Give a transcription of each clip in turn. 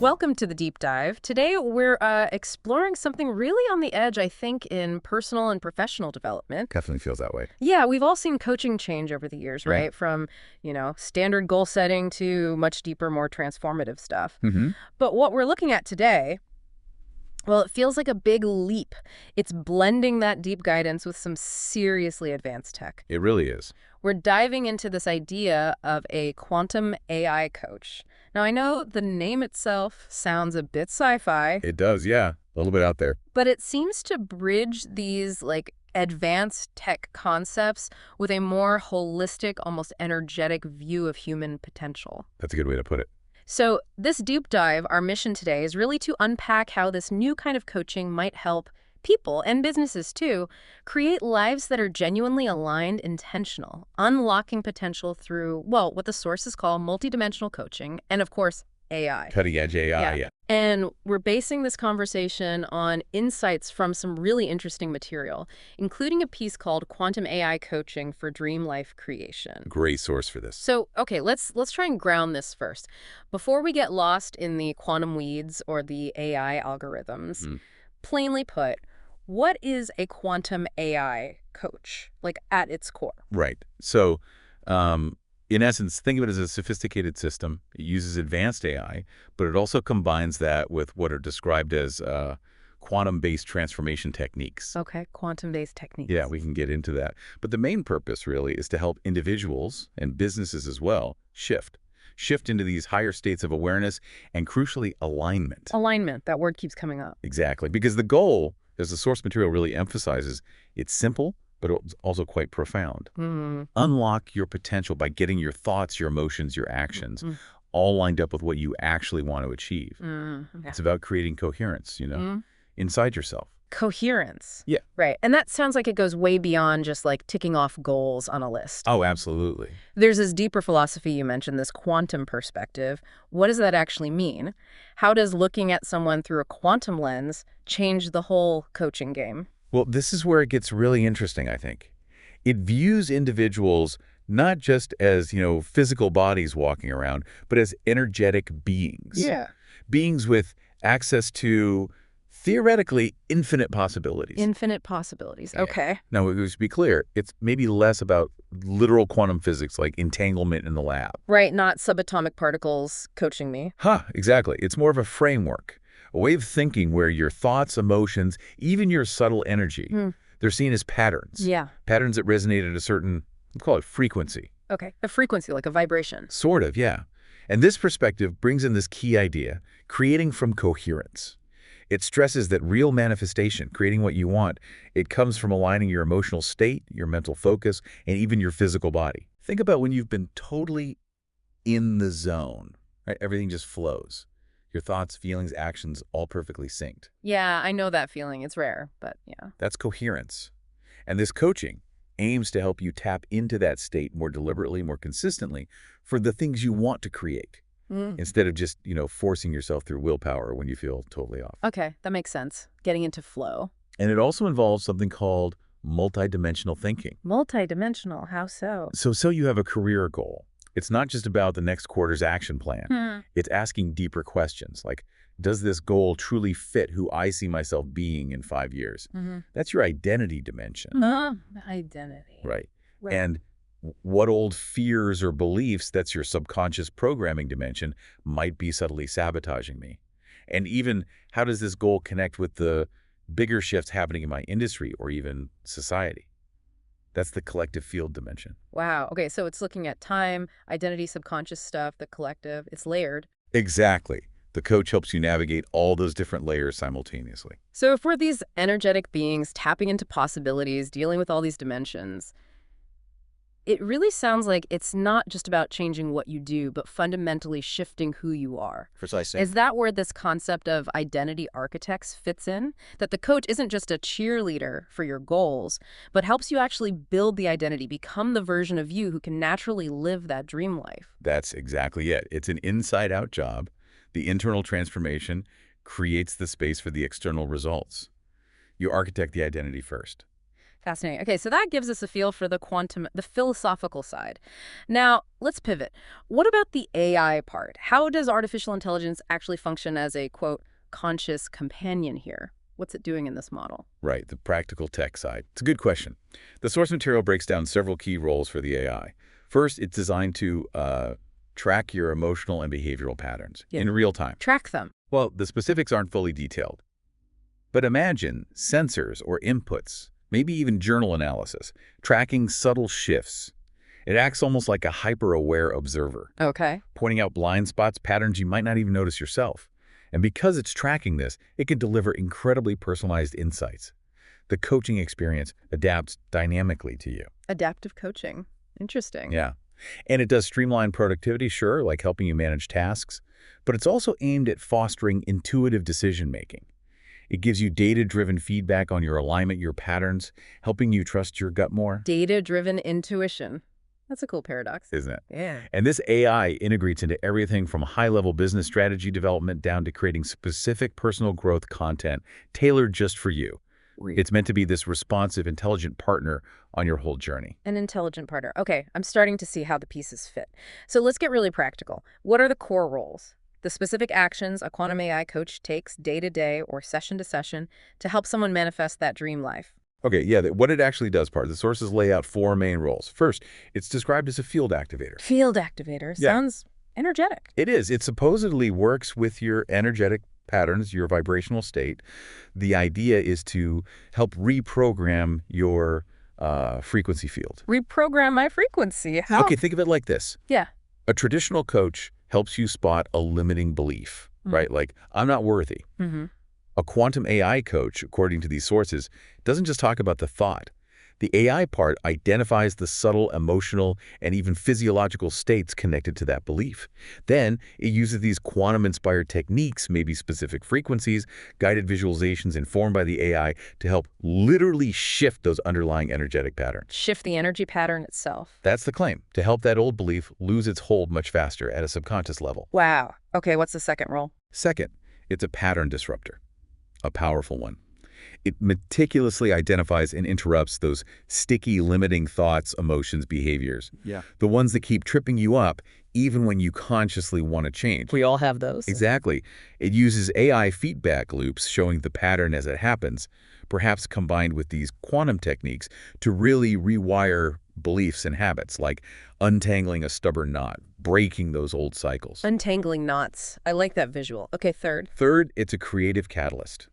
Welcome to the deep dive. Today we're exploring something really on the edge, I think, in personal and professional development. Definitely feels that way. Yeah, we've all seen coaching change over the years, Yeah. right? From, standard goal setting to much deeper, more transformative stuff. Mm-hmm. But what we're looking at today, well, it feels like a big leap. It's blending that deep guidance with some seriously advanced tech. It really is. We're diving into this idea of a quantum AI coach. Now, I know the name itself sounds a bit sci-fi, It does, yeah. A little bit out there. but it seems to bridge these, advanced tech concepts with a more holistic, almost energetic view of human potential. That's a good way to put it. So this deep dive, our mission today, is really to unpack how this new kind of coaching might help people, and businesses too, create lives that are genuinely aligned, intentional, unlocking potential through, well, what the sources call multidimensional coaching, and of course, AI. Cutting edge AI, yeah. And we're basing this conversation on insights from some really interesting material, including a piece called Quantum AI Coaching for Dream Life Creation. Great source for this. So, okay, let's try and ground this first. Before we get lost in the quantum weeds or the AI algorithms, plainly put, what is a quantum AI coach, at its core? Right. So, in essence, think of it as a sophisticated system. It uses advanced AI, but it also combines that with what are described as quantum-based transformation techniques. Okay, quantum-based techniques. Yeah, we can get into that. But the main purpose, really, is to help individuals and businesses as well shift into these higher states of awareness and, crucially, alignment. Alignment, that word keeps coming up. Exactly, because the goal, as the source material really emphasizes, it's simple, but it's also quite profound. Unlock your potential by getting your thoughts, your emotions, your actions all lined up with what you actually want to achieve. Yeah. It's about creating coherence, inside yourself. Coherence. Yeah. Right. And that sounds like it goes way beyond just ticking off goals on a list. Oh, absolutely. There's this deeper philosophy you mentioned, this quantum perspective. What does that actually mean? How does looking at someone through a quantum lens change the whole coaching game? Well, this is where it gets really interesting, I think. It views individuals not just as, physical bodies walking around, but as energetic beings. Yeah. Beings with access to, theoretically, infinite possibilities. Infinite possibilities. Yeah. Okay. Now, to be clear, it's maybe less about literal quantum physics like entanglement in the lab. Right, not subatomic particles coaching me. Exactly. It's more of a framework, a way of thinking where your thoughts, emotions, even your subtle energy, they're seen as patterns. Yeah. Patterns that resonate at a certain, we'll call it frequency. Okay, a frequency, like a vibration. Sort of, yeah. And this perspective brings in this key idea, creating from coherence. It stresses that real manifestation, creating what you want, it comes from aligning your emotional state, your mental focus, and even your physical body. Think about when you've been totally in the zone, right? Everything just flows. Your thoughts, feelings, actions, all perfectly synced. Yeah, I know that feeling. It's rare, but yeah. That's coherence. And this coaching aims to help you tap into that state more deliberately, more consistently for the things you want to create. Instead of just, forcing yourself through willpower when you feel totally off. Okay, that makes sense. Getting into flow. And it also involves something called multidimensional thinking. Multidimensional, how so? So you have a career goal. It's not just about the next quarter's action plan. It's asking deeper questions like, does this goal truly fit who I see myself being in 5 years? That's your identity dimension. Identity. Right. And what old fears or beliefs, that's your subconscious programming dimension, might be subtly sabotaging me? And even how does this goal connect with the bigger shifts happening in my industry or even society? That's the collective field dimension. Wow. Okay, so it's looking at time, identity, subconscious stuff, the collective. It's layered. Exactly. The coach helps you navigate all those different layers simultaneously. So if we're these energetic beings tapping into possibilities, dealing with all these dimensions, it really sounds like it's not just about changing what you do, but fundamentally shifting who you are. Precisely. Is that where this concept of identity architects fits in? That the coach isn't just a cheerleader for your goals, but helps you actually build the identity, become the version of you who can naturally live that dream life. That's exactly it. It's an inside-out job. The internal transformation creates the space for the external results. You architect the identity first. Fascinating. Okay, so that gives us a feel for the philosophical side. Now, let's pivot. What about the AI part? How does artificial intelligence actually function as a, quote, conscious companion here? What's it doing in this model? Right, the practical tech side. It's a good question. The source material breaks down several key roles for the AI. First, it's designed to track your emotional and behavioral patterns Yeah. in real time. Track them. Well, the specifics aren't fully detailed. But imagine sensors or inputs, maybe even journal analysis, tracking subtle shifts. It acts almost like a hyper-aware observer, Okay. pointing out blind spots, patterns you might not even notice yourself. And because it's tracking this, it can deliver incredibly personalized insights. The coaching experience adapts dynamically to you. Adaptive coaching. Interesting. Yeah. And it does streamline productivity, sure, like helping you manage tasks, but it's also aimed at fostering intuitive decision-making. It gives you data-driven feedback on your alignment, your patterns, helping you trust your gut more, Data-driven intuition. That's a cool paradox. isn't it? Yeah. And this AI integrates into everything from high-level business strategy development down to creating specific personal growth content tailored just for you. It's meant to be this responsive, intelligent partner on your whole journey. An intelligent partner. Okay, I'm starting to see how the pieces fit. So let's get really practical. What are the core roles? The specific actions a quantum AI coach takes day to day or session to session to help someone manifest that dream life. Okay, yeah, what it actually does, the sources lay out four main roles. First, it's described as a field activator. Field activator. Yeah. Sounds energetic. It is. It supposedly works with your energetic patterns, your vibrational state. The idea is to help reprogram your frequency field. Reprogram my frequency. How? Okay, think of it like this. Yeah. A traditional coach helps you spot a limiting belief, right? Like, I'm not worthy. Mm-hmm. A quantum AI coach, according to these sources, doesn't just talk about the thought. The AI part identifies the subtle emotional and even physiological states connected to that belief. Then it uses these quantum-inspired techniques, maybe specific frequencies, guided visualizations informed by the AI to help literally shift those underlying energetic patterns. Shift the energy pattern itself. That's the claim, to help that old belief lose its hold much faster at a subconscious level. Wow. Okay, what's the second role? Second, it's a pattern disruptor, a powerful one. It meticulously identifies and interrupts those sticky, limiting thoughts, emotions, behaviors. Yeah. The ones that keep tripping you up even when you consciously want to change. We all have those. Exactly. It uses AI feedback loops showing the pattern as it happens, perhaps combined with these quantum techniques to really rewire beliefs and habits, like untangling a stubborn knot, breaking those old cycles. Untangling knots. I like that visual. Okay, third. Third, it's a creative catalyst.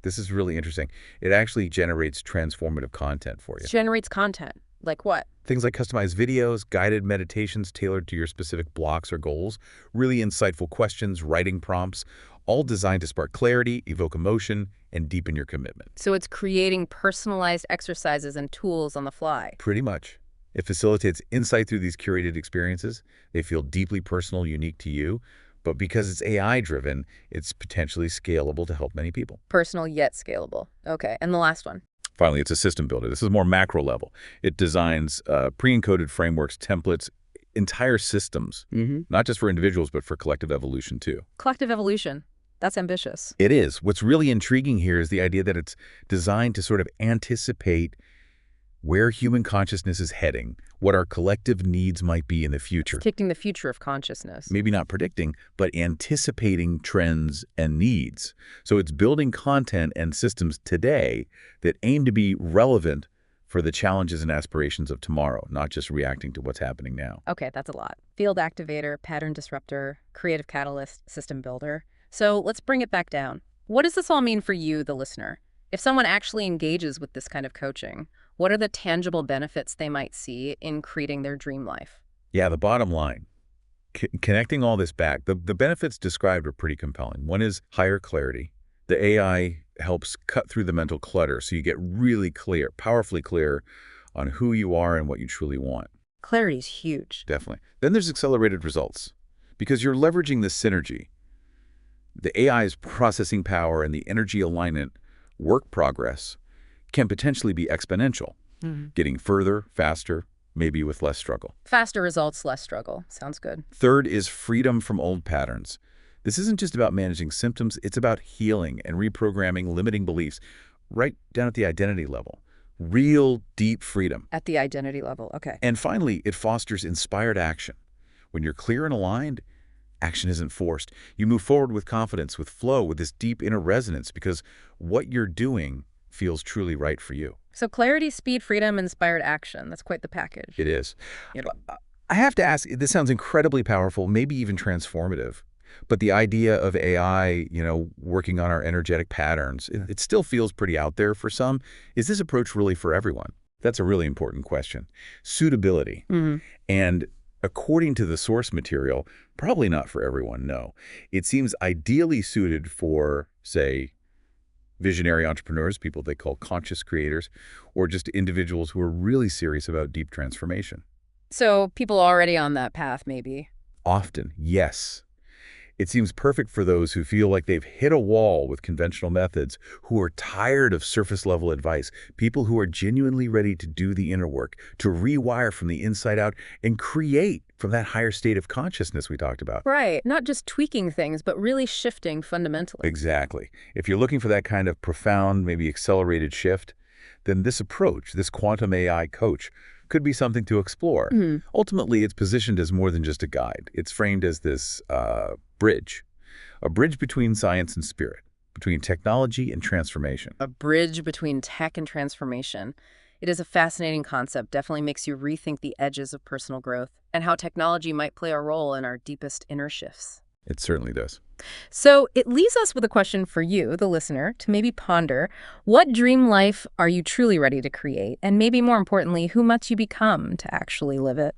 This is really interesting. It actually generates transformative content for you. Generates content. Like what? Things like customized videos, guided meditations tailored to your specific blocks or goals, really insightful questions, writing prompts, all designed to spark clarity, evoke emotion, and deepen your commitment. So it's creating personalized exercises and tools on the fly. Pretty much. It facilitates insight through these curated experiences. They feel deeply personal, unique to you. But because it's AI-driven, it's potentially scalable to help many people. Personal yet scalable. Okay, and the last one. Finally, it's a system builder. This is more macro level. It designs pre-encoded frameworks, templates, entire systems, not just for individuals, but for collective evolution too. Collective evolution. That's ambitious. It is. What's really intriguing here is the idea that it's designed to sort of anticipate where human consciousness is heading, what our collective needs might be in the future. Predicting the future of consciousness. Maybe not predicting, but anticipating trends and needs. So it's building content and systems today that aim to be relevant for the challenges and aspirations of tomorrow, not just reacting to what's happening now. Okay, that's a lot. Field activator, pattern disruptor, creative catalyst, system builder. So let's bring it back down. What does this all mean for you, the listener? If someone actually engages with this kind of coaching, what are the tangible benefits they might see in creating their dream life? Yeah, the bottom line, connecting all this back, the benefits described are pretty compelling. One is higher clarity. The AI helps cut through the mental clutter so you get really clear, powerfully clear on who you are and what you truly want. Clarity's huge. Definitely. Then there's accelerated results because you're leveraging the synergy. The AI's processing power and the energy alignment work progress can potentially be exponential, getting further, faster, maybe with less struggle. Faster results, less struggle. Sounds good. Third is freedom from old patterns. This isn't just about managing symptoms, it's about healing and reprogramming limiting beliefs right down at the identity level. Real, deep freedom. At the identity level, okay. And finally, it fosters inspired action. When you're clear and aligned, action isn't forced. You move forward with confidence, with flow, with this deep inner resonance, because what you're doing feels truly right for you. So clarity, speed, freedom, inspired action. That's quite the package. It is. You know, I have to ask, this sounds incredibly powerful, maybe even transformative. But the idea of AI, working on our energetic patterns, it still feels pretty out there for some. Is this approach really for everyone? That's a really important question. Suitability. And according to the source material, probably not for everyone, no. It seems ideally suited for, say, visionary entrepreneurs, people they call conscious creators, or just individuals who are really serious about deep transformation. So people already on that path, maybe. Often, yes. It seems perfect for those who feel like they've hit a wall with conventional methods, who are tired of surface-level advice, people who are genuinely ready to do the inner work, to rewire from the inside out and create from that higher state of consciousness we talked about. Right. Not just tweaking things, but really shifting fundamentally. Exactly. If you're looking for that kind of profound, maybe accelerated shift, then this approach, this quantum AI coach, could be something to explore. Ultimately, it's positioned as more than just a guide. It's framed as this bridge, a bridge between science and spirit, between technology and transformation. A bridge between tech and transformation. It is a fascinating concept, definitely makes you rethink the edges of personal growth and how technology might play a role in our deepest inner shifts. It certainly does. So it leaves us with a question for you, the listener, to maybe ponder. What dream life are you truly ready to create? And maybe more importantly, who must you become to actually live it?